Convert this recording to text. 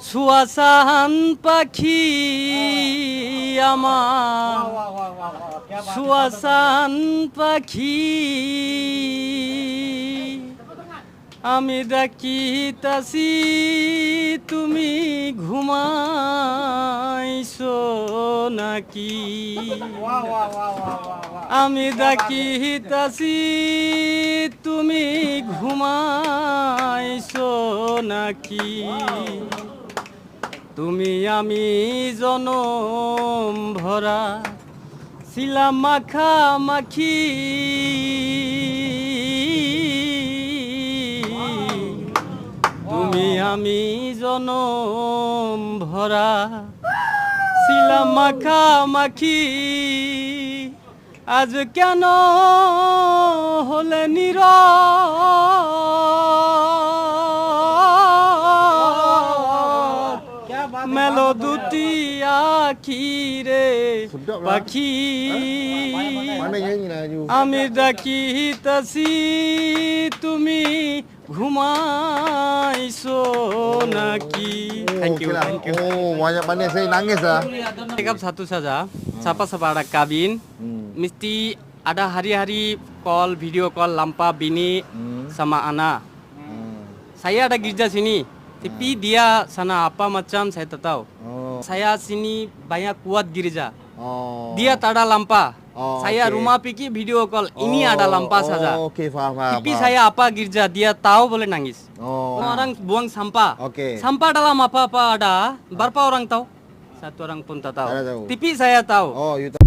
সুয়াসান পাখি আমার সুয়াসান পাখি আমি ডাকিতাছি তুমি ঘুমাইছো নাকি আমি ডাকিতাছি তুমি ঘুমাইছো নাকি তুমি আমি জনম ভরা ছিলাম মাখামাখি তুমি আমি জনম ভরা ছিলাম মাখামাখি আজ কেন হলে মেলো দুটি আখি রে পাখি আমি ডাকিতাছি তুমি ঘুমাইছো নাকি Thank you. Oh, banyak pandai saya nangis ah. Makeup satu saja sapa-sapa ada kabin mesti ada hari-hari call video call lampa bini sama anak saya ada gereja sini tapi dia sana apa macam saya tak tahu saya sini banyak kuat gereja dia tak ada lampa saya rumah pergi video call ini ada lampa saja Okey, faham. tapi saya apa gereja dia tahu boleh nangis orang buang sampah sampah dalam apa-apa ada berapa orang tahu satu orang pun tak tahu Ada tahu. tapi saya tahu Oh, you tahu.